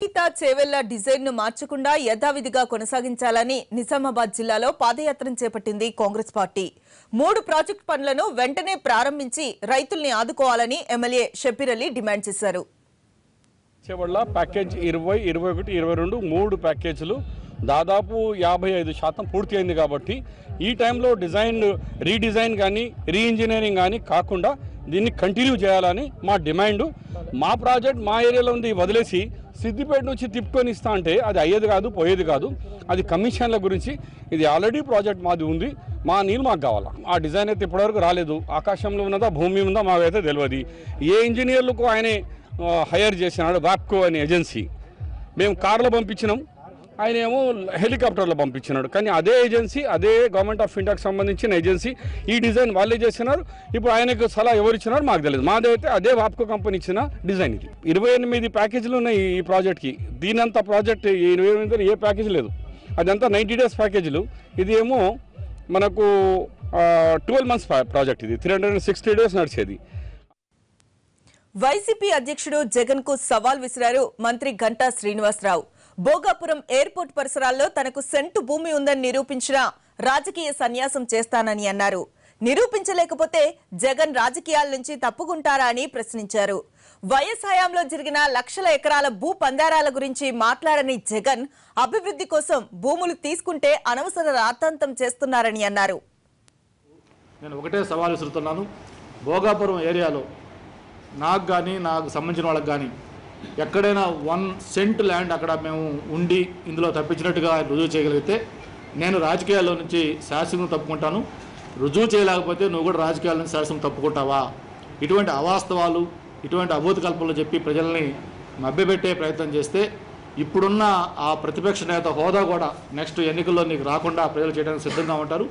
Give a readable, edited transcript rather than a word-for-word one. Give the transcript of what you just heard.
Sita Chevella design ను మార్చకుండా యథావిధిగా కొనసాగించాలని నిజామాబాద్ జిల్లాలో పాదయాత్ర చేపట్టింది కాంగ్రెస్ పార్టీ. 3 ప్రాజెక్టు పనులను వెంటనే ప్రారంభించి రైతుల్ని ఆదుకోవాలని ఎమ్మెల్యే షబ్బీర్ అలీ డిమాండ్ చేశారు. చేవెళ్ల ప్యాకేజ్ 20, 21, 22 3 ప్యాకేజీలు దాదాపు 55% పూర్తి అయింది. కాబట్టి ఈ టైంలో రీడిజైన్ కానీ రీఇంజనీరింగ్ కానీ కాకుండా దీన్ని కంటిన్యూ చేయాలని మా డిమాండ్. మా ప్రాజెక్ట్ మా ఏరియాలో ఉంది వదిలేసి సిద్దిపేట నుంచి తిప్పుకొని ఇస్తా అంటే అది అయ్యేది కాదు, పోయేది కాదు. అది కమిషన్ల గురించి. ఇది ఆల్రెడీ ప్రాజెక్ట్ మాది ఉంది, మా నీళ్ళు మాకు కావాలా. ఆ డిజైన్ అయితే ఇప్పటివరకు రాలేదు. ఆకాశంలో ఉన్నదా భూమి ఉందా మాకైతే తెలియదు. ఏ ఇంజనీర్లకు ఆయనే హైర్ చేసినాడు, వాప్కో అనే ఏజెన్సీ. మేము కార్లో పంపించినాం, ఆయన ఏమో హెలికాప్టర్లో పంపించినాడు. కానీ అదే ఏజెన్సీ, అదే గవర్నమెంట్ ఆఫ్ ఇండియాకి సంబంధించిన ఏజెన్సీ ఈ డిజైన్ వాళ్ళే చేసినారు. ఇప్పుడు ఆయనకు సలహా ఎవరు ఇచ్చినారు మాకు తెలియదు. మాదైతే అదే వాప్కో కంపెనీ ఇచ్చిన డిజైన్. ఇది 28 ప్యాకేజీలు ఉన్నాయి ఈ ప్రాజెక్ట్కి. దీనంతా ప్రాజెక్ట్ 28 ఏ ప్యాకేజీ లేదు. అదంతా 90 days ప్యాకేజీలు. ఇది ఏమో మనకు 12 months ప్రాజెక్ట్. ఇది 360 days నడిచేది. వైసీపీ అధ్యక్షుడు జగన్ కు సవాల్ విసిరారు మంత్రి గంటా శ్రీనివాసరావు. భోగాపురం ఎయిర్పోర్ట్ పరిసరాల్లో తనకు సెంటు భూమి ఉందని నిరూపించిన రాజకీయ సన్యాసం చేస్తానని అన్నారు. నిరూపించలేకపోతే జగన్ రాజకీయాల నుంచి తప్పుకుంటారా అని ప్రశ్నించారు. వైఎస్ హయాంలో జరిగిన లక్షల ఎకరాల భూ పందారాల గురించి మాట్లాడని జగన్ అభివృద్ధి కోసం భూములు తీసుకుంటే అనవసర రాద్ధాంతం చేస్తున్నారని అన్నారు. నేను ఒకటే సవాల్ విసురుతున్నాను. భోగాపురం ఏరియాలో నాకు కానీ నాకు సంబంధించిన వాళ్ళకి కానీ ఎక్కడైనా 1 cent ల్యాండ్ అక్కడ మేము ఉండి ఇందులో తప్పించినట్టుగా రుజువు చేయగలిగితే నేను రాజకీయాల్లో నుంచి శాసనం తప్పుకుంటాను. రుజువు చేయలేకపోతే నువ్వు కూడా రాజకీయాల నుంచి శాసనం తప్పుకుంటావా? ఇటువంటి అవాస్తవాలు, ఇటువంటి అభూత కల్పనలు చెప్పి ప్రజల్ని మభ్యపెట్టే ప్రయత్నం చేస్తే ఇప్పుడున్న ఆ ప్రతిపక్ష నేత హోదా కూడా నెక్స్ట్ ఎన్నికల్లో నీకు రాకుండా ప్రజలు చేయడానికి సిద్ధంగా ఉంటారు.